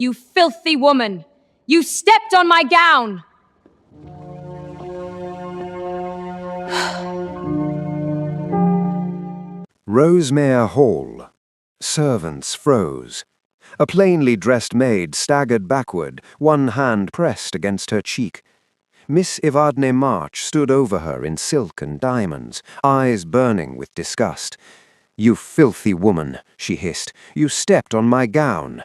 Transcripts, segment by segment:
You filthy woman! You stepped on my gown! Rosemere Hall. Servants froze. A plainly dressed maid staggered backward, one hand pressed against her cheek. Miss Evadne March stood over her in silk and diamonds, eyes burning with disgust. "You filthy woman," she hissed. "You stepped on my gown."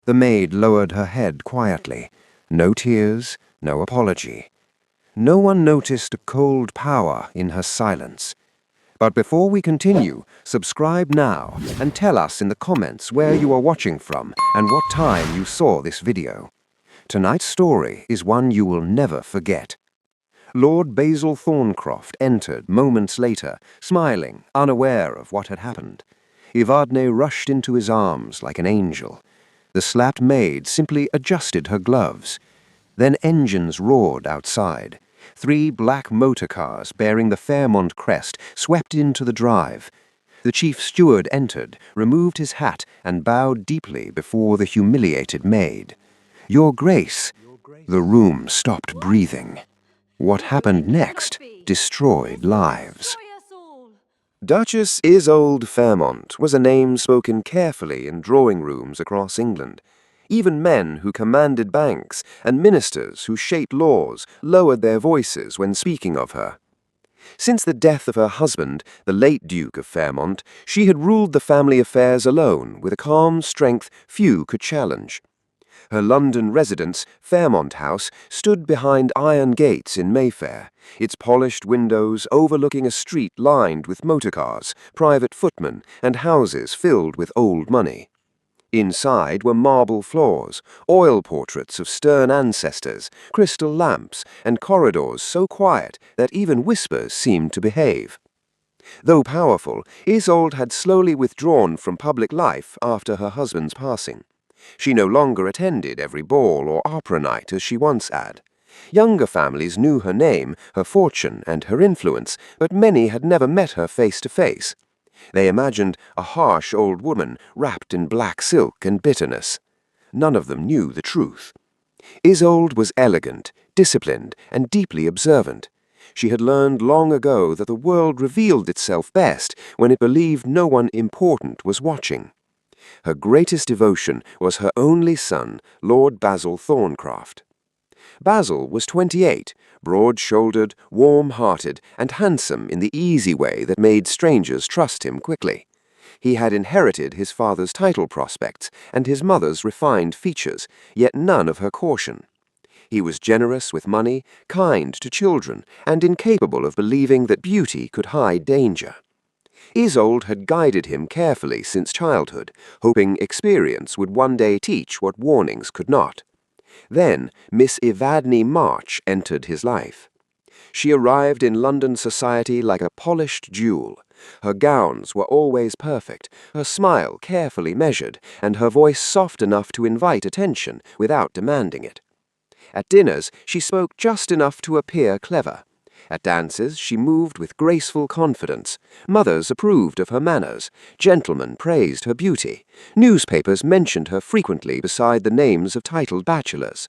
The maid lowered her head quietly. No tears, no apology. No one noticed a cold power in her silence. But before we continue, subscribe now and tell us in the comments where you are watching from and what time you saw this video. Tonight's story is one you will never forget. Lord Basil Thorncroft entered moments later, smiling, unaware of what had happened. Evadne rushed into his arms like an angel. The slapped maid simply adjusted her gloves. Then engines roared outside. 3 black motor cars bearing the Fairmont crest swept into the drive. The chief steward entered, removed his hat, and bowed deeply before the humiliated maid. "Your Grace." The room stopped breathing. What happened next destroyed lives. Duchess Isolde Fairmont was a name spoken carefully in drawing rooms across England. Even men who commanded banks and ministers who shaped laws lowered their voices when speaking of her. Since the death of her husband, the late Duke of Fairmont, she had ruled the family affairs alone with a calm strength few could challenge. Her London residence, Fairmont House, stood behind iron gates in Mayfair, its polished windows overlooking a street lined with motorcars, private footmen, and houses filled with old money. Inside were marble floors, oil portraits of stern ancestors, crystal lamps, and corridors so quiet that even whispers seemed to behave. Though powerful, Isolde had slowly withdrawn from public life after her husband's passing. She no longer attended every ball or opera night as she once had. Younger families knew her name, her fortune, and her influence, but many had never met her face to face. They imagined a harsh old woman wrapped in black silk and bitterness. None of them knew the truth. Isolde was elegant, disciplined, and deeply observant. She had learned long ago that the world revealed itself best when it believed no one important was watching. Her greatest devotion was her only son, Lord Basil Thorncroft. Basil was 28, broad-shouldered, warm-hearted, and handsome in the easy way that made strangers trust him quickly. He had inherited his father's title prospects and his mother's refined features, yet none of her caution. He was generous with money, kind to children, and incapable of believing that beauty could hide danger. Isolde had guided him carefully since childhood, hoping experience would one day teach what warnings could not. Then Miss Evadne March entered his life. She arrived in London society like a polished jewel. Her gowns were always perfect, her smile carefully measured, and her voice soft enough to invite attention without demanding it. At dinners, she spoke just enough to appear clever. At dances, she moved with graceful confidence. Mothers approved of her manners. Gentlemen praised her beauty. Newspapers mentioned her frequently beside the names of titled bachelors.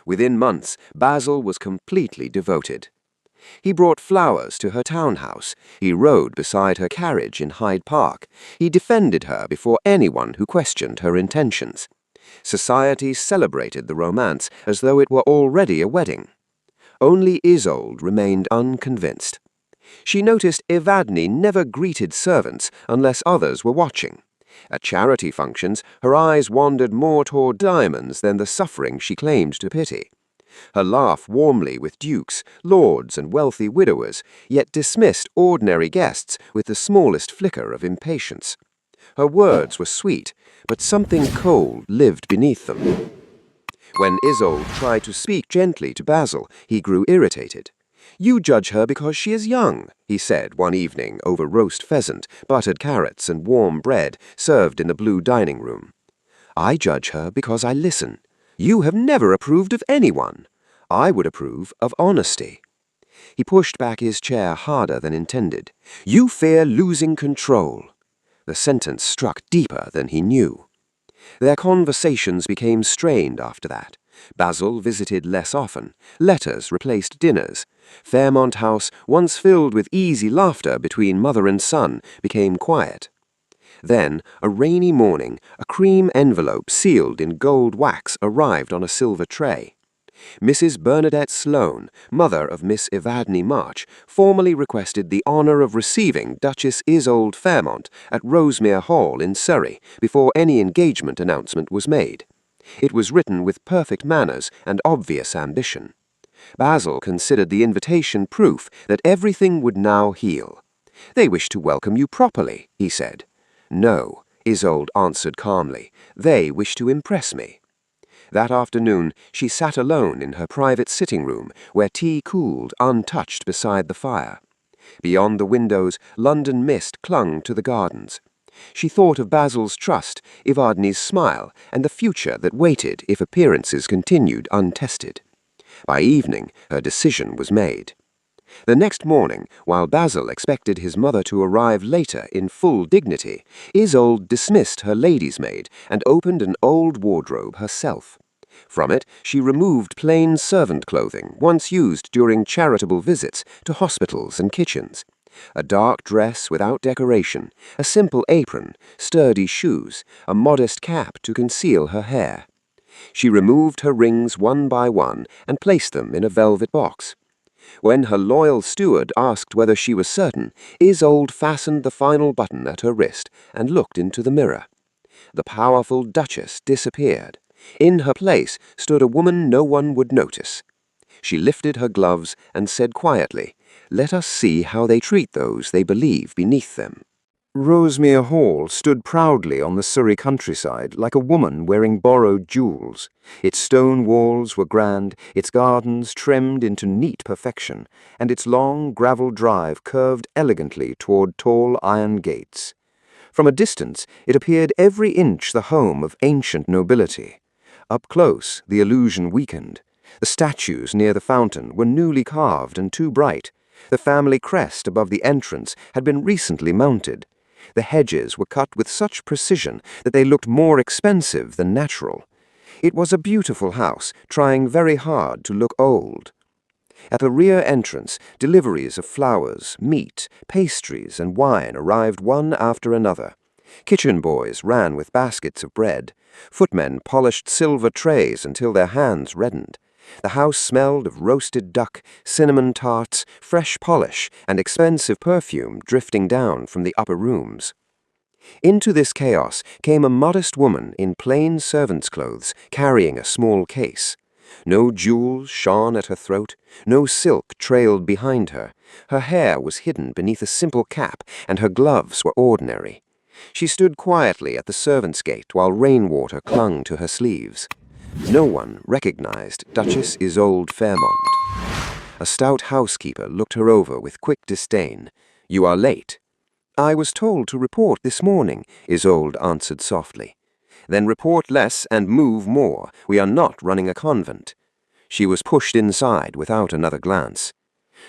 Within months, Basil was completely devoted. He brought flowers to her townhouse. He rode beside her carriage in Hyde Park. He defended her before anyone who questioned her intentions. Society celebrated the romance as though it were already a wedding. Only Isolde remained unconvinced. She noticed Evadne never greeted servants unless others were watching. At charity functions, her eyes wandered more toward diamonds than the suffering she claimed to pity. Her laugh warmly with dukes, lords, and wealthy widowers, yet dismissed ordinary guests with the smallest flicker of impatience. Her words were sweet, but something cold lived beneath them. When Isolde tried to speak gently to Basil, he grew irritated. "You judge her because she is young," he said one evening over roast pheasant, buttered carrots, and warm bread served in the blue dining room. "I judge her because I listen. You have never approved of anyone. I would approve of honesty." He pushed back his chair harder than intended. "You fear losing control." The sentence struck deeper than he knew. Their conversations became strained after that. Basil visited less often. Letters replaced dinners. Fairmont House, once filled with easy laughter between mother and son, became quiet. Then, a rainy morning, a cream envelope sealed in gold wax arrived on a silver tray. Mrs. Bernadette Sloane, mother of Miss Evadne March, formally requested the honor of receiving Duchess Isolde Fairmont at Rosemere Hall in Surrey before any engagement announcement was made. It was written with perfect manners and obvious ambition. Basil considered the invitation proof that everything would now heal. "They wish to welcome you properly," he said. "No," Isolde answered calmly. "They wish to impress me." That afternoon, she sat alone in her private sitting room, where tea cooled untouched beside the fire. Beyond the windows, London mist clung to the gardens. She thought of Basil's trust, Evadne's smile, and the future that waited if appearances continued untested. By evening, her decision was made. The next morning, while Basil expected his mother to arrive later in full dignity, Isolde dismissed her lady's maid and opened an old wardrobe herself. From it, she removed plain servant clothing once used during charitable visits to hospitals and kitchens. A dark dress without decoration, a simple apron, sturdy shoes, a modest cap to conceal her hair. She removed her rings one by one and placed them in a velvet box. When her loyal steward asked whether she was certain, Isolde fastened the final button at her wrist and looked into the mirror. The powerful Duchess disappeared. In her place stood a woman no one would notice. She lifted her gloves and said quietly, "Let us see how they treat those they believe beneath them." Rosemere Hall stood proudly on the Surrey countryside like a woman wearing borrowed jewels. Its stone walls were grand, its gardens trimmed into neat perfection, and its long gravel drive curved elegantly toward tall iron gates. From a distance, it appeared every inch the home of ancient nobility. Up close, the illusion weakened. The statues near the fountain were newly carved and too bright. The family crest above the entrance had been recently mounted. The hedges were cut with such precision that they looked more expensive than natural. It was a beautiful house, trying very hard to look old. At the rear entrance, deliveries of flowers, meat, pastries, and wine arrived one after another. Kitchen boys ran with baskets of bread. Footmen polished silver trays until their hands reddened. The house smelled of roasted duck, cinnamon tarts, fresh polish, and expensive perfume drifting down from the upper rooms. Into this chaos came a modest woman in plain servant's clothes, carrying a small case. No jewels shone at her throat, no silk trailed behind her. Her hair was hidden beneath a simple cap, and her gloves were ordinary. She stood quietly at the servants' gate while rainwater clung to her sleeves. No one recognized Duchess Isolde Fairmont. A stout housekeeper looked her over with quick disdain. "You are late." "I was told to report this morning," Isolde answered softly. "Then report less and move more. We are not running a convent." She was pushed inside without another glance.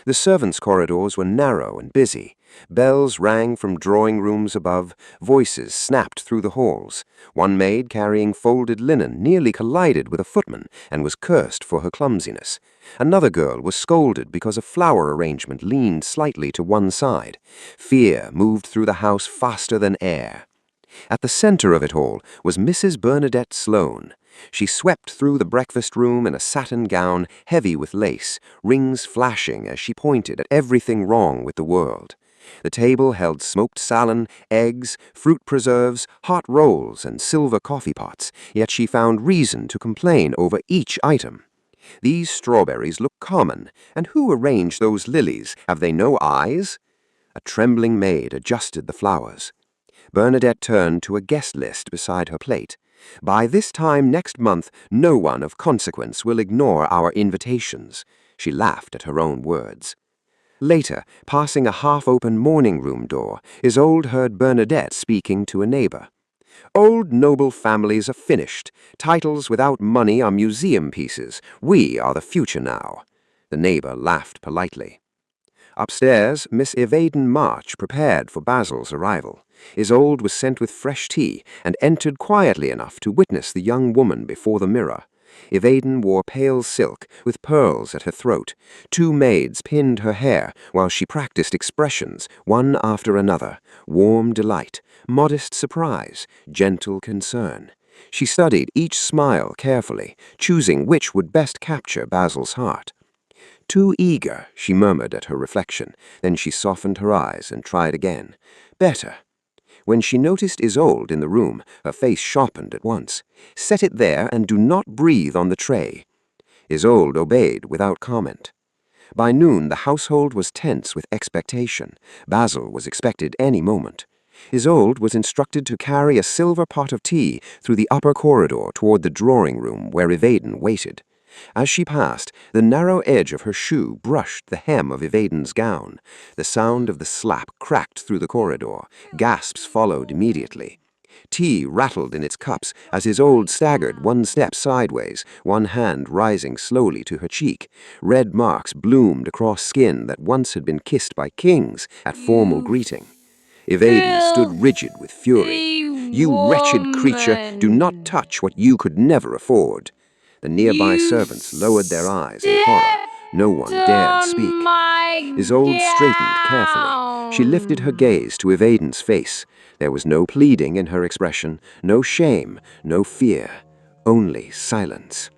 The servants' corridors were narrow and busy. Bells rang from drawing rooms above, voices snapped through the halls. One maid carrying folded linen nearly collided with a footman and was cursed for her clumsiness. Another girl was scolded because a flower arrangement leaned slightly to one side. Fear moved through the house faster than air. At the center of it all was Mrs. Bernadette Sloane. She swept through the breakfast room in a satin gown heavy with lace, rings flashing as she pointed at everything wrong with the world. The table held smoked salmon, eggs, fruit preserves, hot rolls, and silver coffee pots, yet she found reason to complain over each item. "These strawberries look common, and who arranged those lilies? Have they no eyes?" A trembling maid adjusted the flowers. Bernadette turned to a guest list beside her plate. "By this time next month, no one of consequence will ignore our invitations." She laughed at her own words. Later, passing a half-open morning-room door, Isolde heard Bernadette speaking to a neighbor. "Old noble families are finished. Titles without money are museum pieces. We are the future now." The neighbor laughed politely. Upstairs, Miss Evadne March prepared for Basil's arrival. Isolde was sent with fresh tea and entered quietly enough to witness the young woman before the mirror. Evadne wore pale silk with pearls at her throat. Two maids pinned her hair while she practiced expressions, one after another: warm delight, modest surprise, gentle concern. She studied each smile carefully, choosing which would best capture Basil's heart. "Too eager," she murmured at her reflection. Then she softened her eyes and tried again. "Better." When she noticed Isolde in the room, her face sharpened at once. "Set it there and do not breathe on the tray." Isolde obeyed without comment. By noon, the household was tense with expectation. Basil was expected any moment. Isolde was instructed to carry a silver pot of tea through the upper corridor toward the drawing-room where Evadne waited. As she passed, the narrow edge of her shoe brushed the hem of Evadne's gown. The sound of the slap cracked through the corridor. Gasps followed immediately. Tea rattled in its cups as Isolde staggered one step sideways, one hand rising slowly to her cheek. Red marks bloomed across skin that once had been kissed by kings at formal greeting. Evadne stood rigid with fury. "You wretched creature, do not touch what you could never afford." The nearby servants lowered their eyes in horror. No one dared speak. Isolde straightened carefully. She lifted her gaze to Evadne's face. There was no pleading in her expression, no shame, no fear, only silence.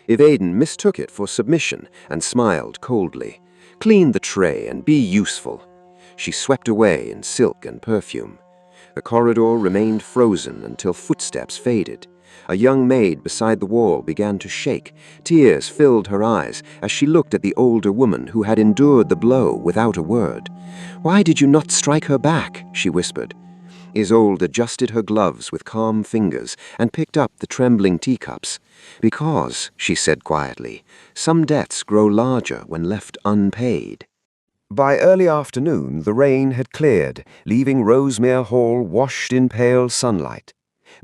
Evadne mistook it for submission and smiled coldly. "Clean the tray and be useful." She swept away in silk and perfume. The corridor remained frozen until footsteps faded. A young maid beside the wall began to shake. Tears filled her eyes as she looked at the older woman who had endured the blow without a word. "Why did you not strike her back?" she whispered. Isolde adjusted her gloves with calm fingers and picked up the trembling teacups. "Because," she said quietly, "some debts grow larger when left unpaid." By early afternoon, the rain had cleared, leaving Rosemere Hall washed in pale sunlight.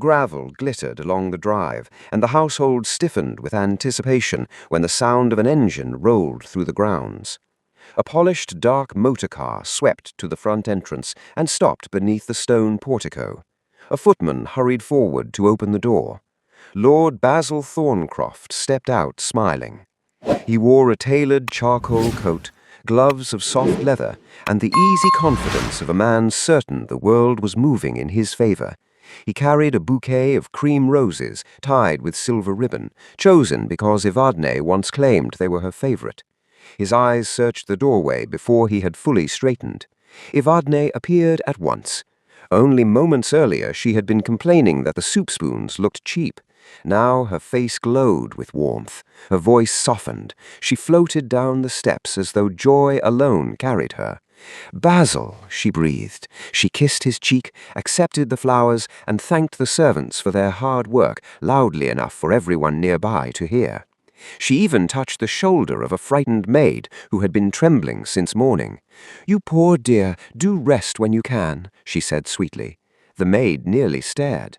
Gravel glittered along the drive, and the household stiffened with anticipation when the sound of an engine rolled through the grounds. A polished dark motor car swept to the front entrance and stopped beneath the stone portico. A footman hurried forward to open the door. Lord Basil Thorncroft stepped out smiling. He wore a tailored charcoal coat, gloves of soft leather, and the easy confidence of a man certain the world was moving in his favor. He carried a bouquet of cream roses tied with silver ribbon, chosen because Evadne once claimed they were her favorite. His eyes searched the doorway before he had fully straightened. Evadne appeared at once. Only moments earlier she had been complaining that the soup spoons looked cheap. Now her face glowed with warmth. Her voice softened. She floated down the steps as though joy alone carried her. "Basil," she breathed. She kissed his cheek, accepted the flowers, and thanked the servants for their hard work loudly enough for everyone nearby to hear. She even touched the shoulder of a frightened maid who had been trembling since morning. "You poor dear, do rest when you can," she said sweetly. The maid nearly stared.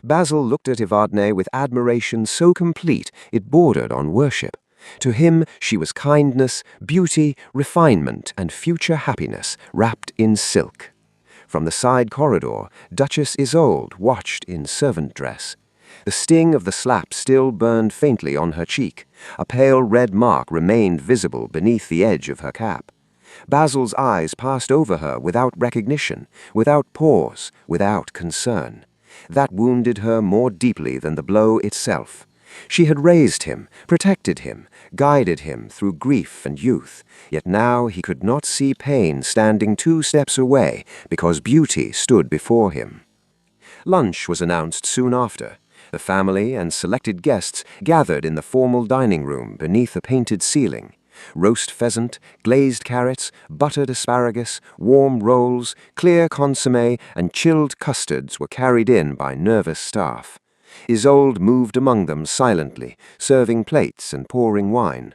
Basil looked at Evadne with admiration so complete it bordered on worship. To him she was kindness, beauty, refinement, and future happiness wrapped in silk. From the side corridor, Duchess Isolde watched in servant dress. The sting of the slap still burned faintly on her cheek. A pale red mark remained visible beneath the edge of her cap. Basil's eyes passed over her without recognition, without pause, without concern. That wounded her more deeply than the blow itself. She had raised him, protected him, guided him through grief and youth, yet now he could not see pain standing 2 steps away because beauty stood before him. Lunch was announced soon after. The family and selected guests gathered in the formal dining room beneath a painted ceiling. Roast pheasant, glazed carrots, buttered asparagus, warm rolls, clear consommé, and chilled custards were carried in by nervous staff. Isolde moved among them silently, serving plates and pouring wine.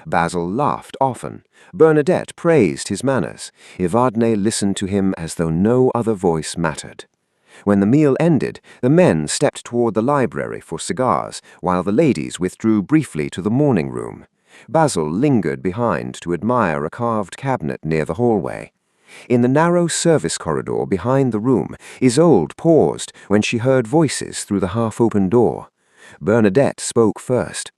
Basil laughed often. Bernadette praised his manners. Evadne listened to him as though no other voice mattered. When the meal ended, the men stepped toward the library for cigars, while the ladies withdrew briefly to the morning room. Basil lingered behind to admire a carved cabinet near the hallway. In the narrow service corridor behind the room, Isolde paused when she heard voices through the half-open door. Bernadette spoke first.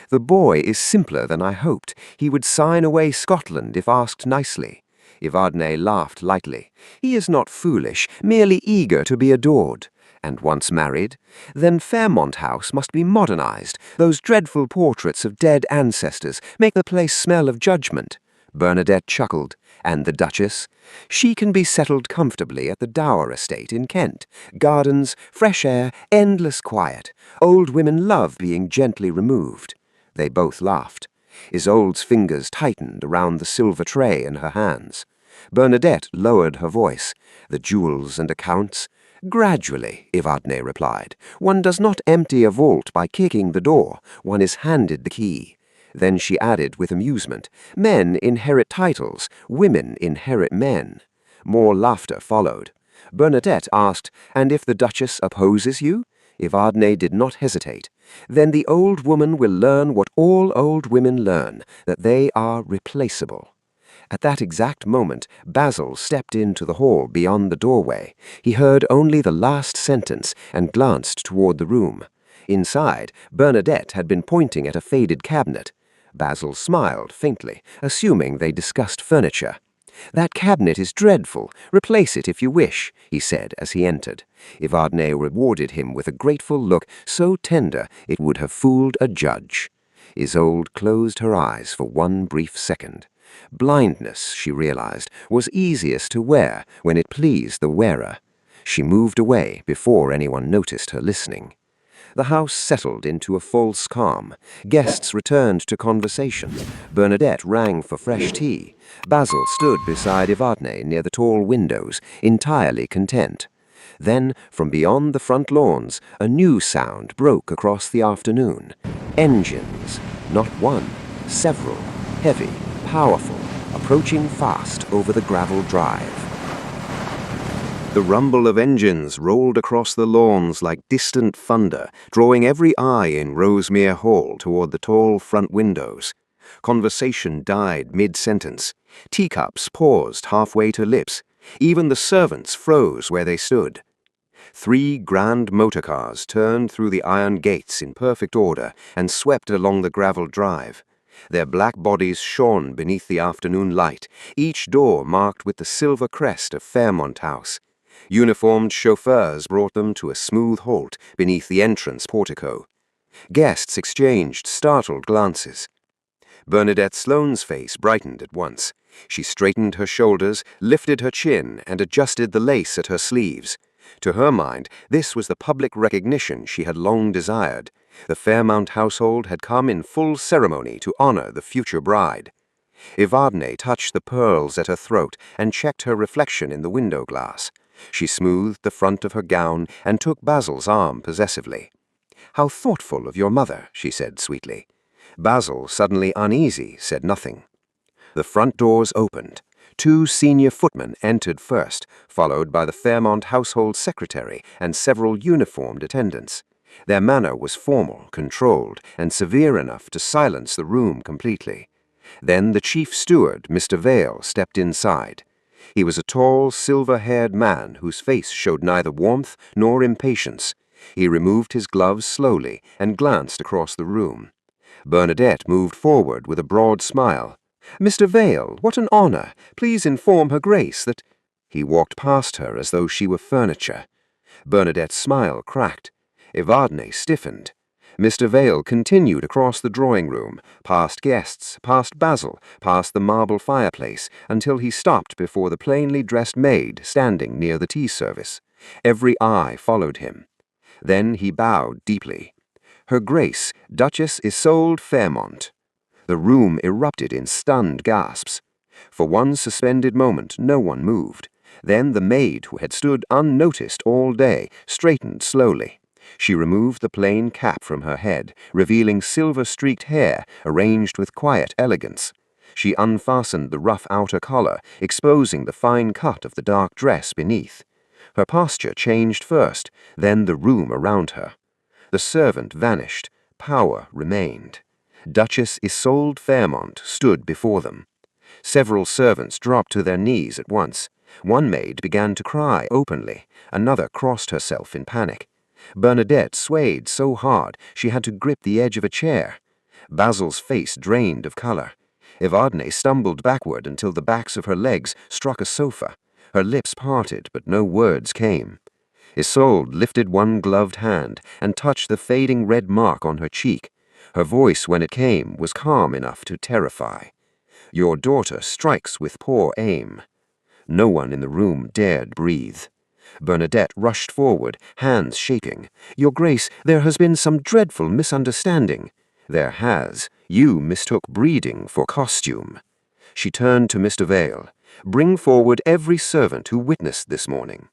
"The boy is simpler than I hoped. He would sign away Scotland if asked nicely." Evadne laughed lightly. "He is not foolish, merely eager to be adored. And once married, then Fairmont House must be modernized. Those dreadful portraits of dead ancestors make the place smell of judgment." Bernadette chuckled. "And the Duchess? She can be settled comfortably at the Dower estate in Kent. Gardens, fresh air, endless quiet. Old women love being gently removed." They both laughed. Isolde's fingers tightened around the silver tray in her hands. Bernadette lowered her voice. "The jewels and accounts?" "Gradually," Evadne replied. "One does not empty a vault by kicking the door. One is handed the key." Then she added with amusement, "Men inherit titles, women inherit men." More laughter followed. Bernadette asked, "And if the Duchess opposes you?" Evadne did not hesitate. "Then the old woman will learn what all old women learn, that they are replaceable." At that exact moment, Basil stepped into the hall beyond the doorway. He heard only the last sentence and glanced toward the room. Inside, Bernadette had been pointing at a faded cabinet. Basil smiled faintly, assuming they discussed furniture. "That cabinet is dreadful. Replace it if you wish," he said as he entered. Evadne rewarded him with a grateful look so tender it would have fooled a judge. Isolde closed her eyes for one brief second. Blindness, she realized, was easiest to wear when it pleased the wearer. She moved away before anyone noticed her listening. The house settled into a false calm. Guests returned to conversation. Bernadette rang for fresh tea. Basil stood beside Evadne near the tall windows, entirely content. Then, from beyond the front lawns, a new sound broke across the afternoon. Engines. Not one, several. Heavy, powerful, approaching fast over the gravel drive. The rumble of engines rolled across the lawns like distant thunder, drawing every eye in Rosemere Hall toward the tall front windows. Conversation died mid-sentence. Teacups paused halfway to lips. Even the servants froze where they stood. 3 grand motorcars turned through the iron gates in perfect order and swept along the gravel drive. Their black bodies shone beneath the afternoon light, each door marked with the silver crest of Fairmont House. Uniformed chauffeurs brought them to a smooth halt beneath the entrance portico. Guests exchanged startled glances. Bernadette Sloane's face brightened at once. She straightened her shoulders, lifted her chin, and adjusted the lace at her sleeves. To her mind, this was the public recognition she had long desired. The Fairmont household had come in full ceremony to honor the future bride. Evadne touched the pearls at her throat and checked her reflection in the window glass. She smoothed the front of her gown and took Basil's arm possessively. "How thoughtful of your mother," she said sweetly. Basil, suddenly uneasy, said nothing. The front doors opened. 2 senior footmen entered first, followed by the Fairmont household secretary and several uniformed attendants. Their manner was formal, controlled, and severe enough to silence the room completely. Then the chief steward, Mr. Vale, stepped inside. He was a tall, silver-haired man whose face showed neither warmth nor impatience. He removed his gloves slowly and glanced across the room. Bernadette moved forward with a broad smile. "Mr. Vale, what an honor! Please inform Her Grace that—" He walked past her as though she were furniture. Bernadette's smile cracked. Evadne stiffened. Mr. Vale continued across the drawing-room, past guests, past Basil, past the marble fireplace, until he stopped before the plainly dressed maid standing near the tea service. Every eye followed him. Then he bowed deeply. "Her Grace, Duchess Isolde Fairmont." The room erupted in stunned gasps. For one suspended moment, no one moved. Then the maid, who had stood unnoticed all day, straightened slowly. She removed the plain cap from her head, revealing silver-streaked hair arranged with quiet elegance. She unfastened the rough outer collar, exposing the fine cut of the dark dress beneath. Her posture changed first, then the room around her. The servant vanished. Power remained. Duchess Isolde Fairmont stood before them. Several servants dropped to their knees at once. One maid began to cry openly. Another crossed herself in panic. Bernadette swayed so hard she had to grip the edge of a chair. Basil's face drained of color. Evadne stumbled backward until the backs of her legs struck a sofa. Her lips parted, but no words came. Isolde lifted one gloved hand and touched the fading red mark on her cheek. Her voice, when it came, was calm enough to terrify. "Your daughter strikes with poor aim." No one in the room dared breathe. Bernadette rushed forward, hands shaking. "Your Grace, there has been some dreadful misunderstanding." "There has. You mistook breeding for costume." She turned to Mr. Vale. "Bring forward every servant who witnessed this morning."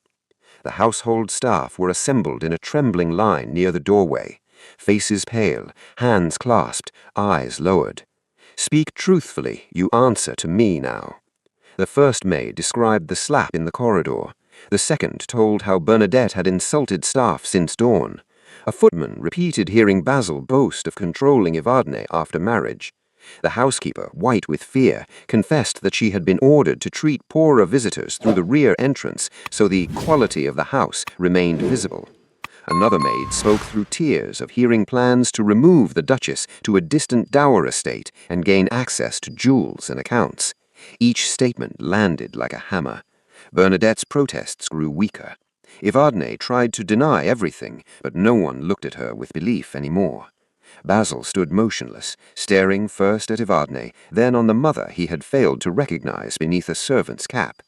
The household staff were assembled in a trembling line near the doorway, faces pale, hands clasped, eyes lowered. "Speak truthfully, you answer to me now." The first maid described the slap in the corridor. The second told how Bernadette had insulted staff since dawn. A footman repeated hearing Basil boast of controlling Evadne after marriage. The housekeeper, white with fear, confessed that she had been ordered to treat poorer visitors through the rear entrance so the quality of the house remained visible. Another maid spoke through tears of hearing plans to remove the Duchess to a distant dower estate and gain access to jewels and accounts. Each statement landed like a hammer. Bernadette's protests grew weaker. Evadne tried to deny everything, but no one looked at her with belief anymore. Basil stood motionless, staring first at Evadne, then on the mother he had failed to recognize beneath a servant's cap.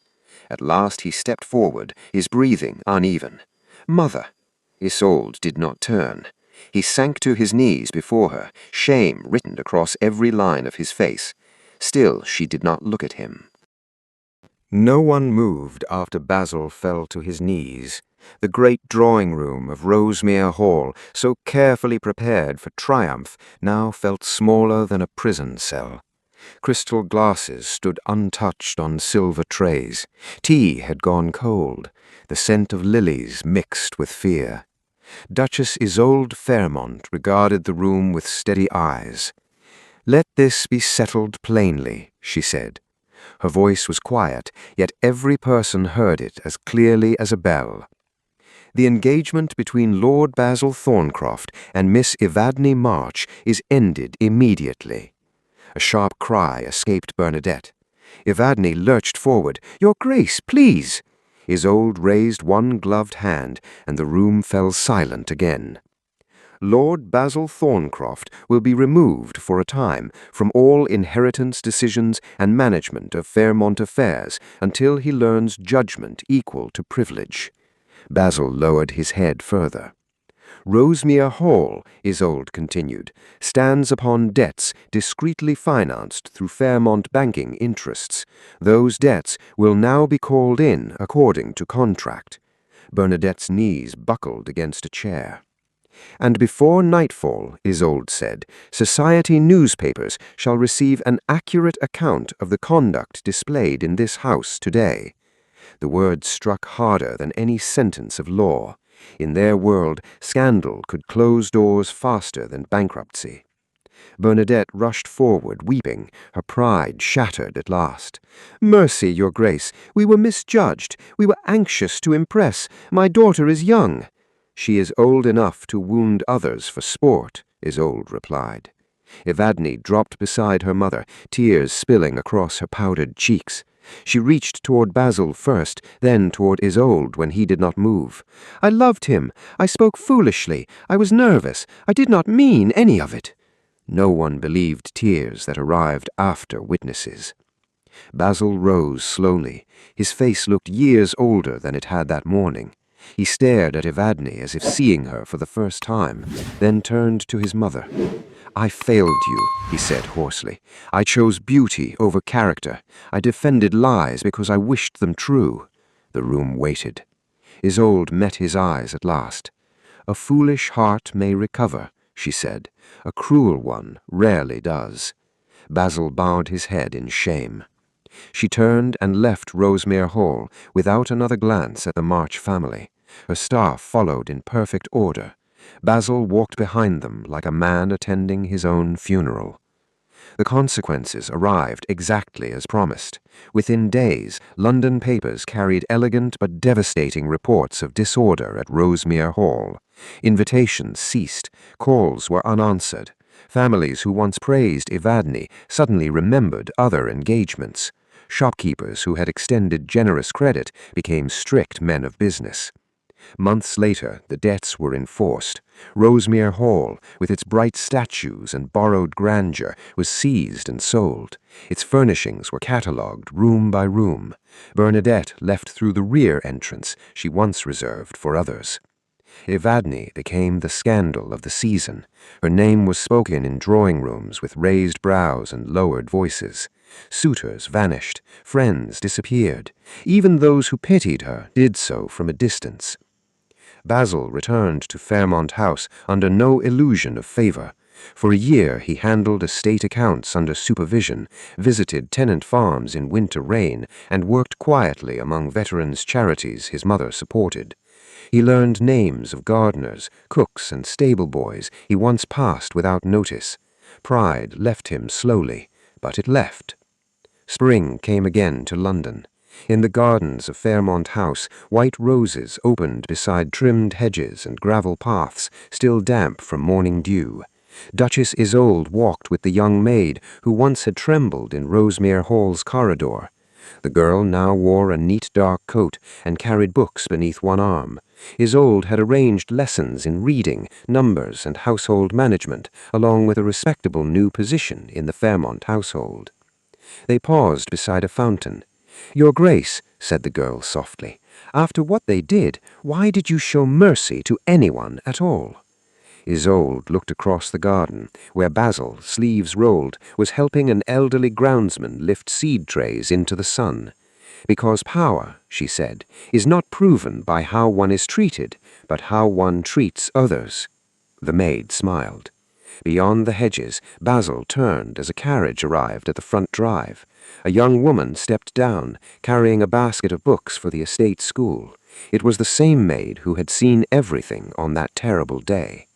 At last he stepped forward, his breathing uneven. "Mother!" Isolde did not turn. He sank to his knees before her, shame written across every line of his face. Still she did not look at him. No one moved after Basil fell to his knees. The great drawing-room of Rosemere Hall, so carefully prepared for triumph, now felt smaller than a prison cell. Crystal glasses stood untouched on silver trays. Tea had gone cold. The scent of lilies mixed with fear. Duchess Isolde Fairmont regarded the room with steady eyes. "Let this be settled plainly," she said. Her voice was quiet, yet every person heard it as clearly as a bell. "The engagement between Lord Basil Thorncroft and Miss Evadne March is ended immediately." A sharp cry escaped Bernadette. Evadne lurched forward. "Your Grace, please!" Isolde raised one gloved hand, and the room fell silent again. "Lord Basil Thorncroft will be removed for a time from all inheritance decisions and management of Fairmont affairs until he learns judgment equal to privilege." Basil lowered his head further. "Rosemere Hall," Isolde continued, "stands upon debts discreetly financed through Fairmont banking interests. Those debts will now be called in according to contract." Bernadette's knees buckled against a chair. "And before nightfall," Isolde said, "society newspapers shall receive an accurate account of the conduct displayed in this house today." The words struck harder than any sentence of law. In their world, scandal could close doors faster than bankruptcy. Bernadette rushed forward, weeping, her pride shattered at last. "Mercy, Your Grace, we were misjudged. We were anxious to impress. My daughter is young." "She is old enough to wound others for sport," Isolde replied. Evadne dropped beside her mother, tears spilling across her powdered cheeks. She reached toward Basil first, then toward Isolde when he did not move. "I loved him. I spoke foolishly. I was nervous. I did not mean any of it." No one believed tears that arrived after witnesses. Basil rose slowly. His face looked years older than it had that morning. He stared at Evadne as if seeing her for the first time, then turned to his mother. "I failed you," he said hoarsely. "I chose beauty over character. I defended lies because I wished them true." The room waited. Isolde met his eyes at last. "A foolish heart may recover," she said. "A cruel one rarely does." Basil bowed his head in shame. She turned and left Rosemere Hall without another glance at the March family. Her staff followed in perfect order. Basil walked behind them like a man attending his own funeral. The consequences arrived exactly as promised. Within days, London papers carried elegant but devastating reports of disorder at Rosemere Hall. Invitations ceased, calls were unanswered. Families who once praised Evadne suddenly remembered other engagements. Shopkeepers who had extended generous credit became strict men of business. Months later, the debts were enforced. Rosemere Hall, with its bright statues and borrowed grandeur, was seized and sold. Its furnishings were catalogued room by room. Bernadette left through the rear entrance she once reserved for others. Evadne became the scandal of the season. Her name was spoken in drawing rooms with raised brows and lowered voices. Suitors vanished, friends disappeared. Even those who pitied her did so from a distance. Basil returned to Fairmont House under no illusion of favor. For a year he handled estate accounts under supervision, visited tenant farms in winter rain, and worked quietly among veterans' charities his mother supported. He learned names of gardeners, cooks, and stable boys he once passed without notice. Pride left him slowly, but it left. Spring came again to London. In the gardens of Fairmont House, white roses opened beside trimmed hedges and gravel paths still damp from morning dew. Duchess Isolde walked with the young maid who once had trembled in Rosemere Hall's corridor. The girl now wore a neat dark coat and carried books beneath one arm. Isolde had arranged lessons in reading, numbers, and household management, along with a respectable new position in the Fairmont household. They paused beside a fountain. "Your Grace," said the girl softly, "after what they did, why did you show mercy to anyone at all?" Isolde looked across the garden, where Basil, sleeves rolled, was helping an elderly groundsman lift seed trays into the sun. "Because power," she said, "is not proven by how one is treated, but how one treats others." The maid smiled. Beyond the hedges, Basil turned as a carriage arrived at the front drive. A young woman stepped down, carrying a basket of books for the estate school. It was the same maid who had seen everything on that terrible day.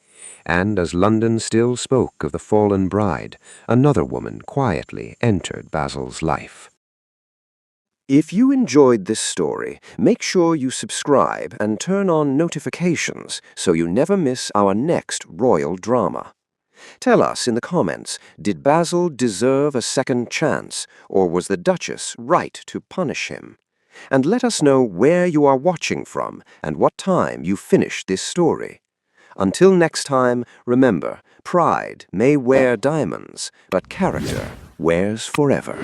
And as London still spoke of the fallen bride, another woman quietly entered Basil's life. If you enjoyed this story, make sure you subscribe and turn on notifications so you never miss our next royal drama. Tell us in the comments, did Basil deserve a second chance, or was the Duchess right to punish him? And let us know where you are watching from and what time you finished this story. Until next time, remember, pride may wear diamonds, but character wears forever.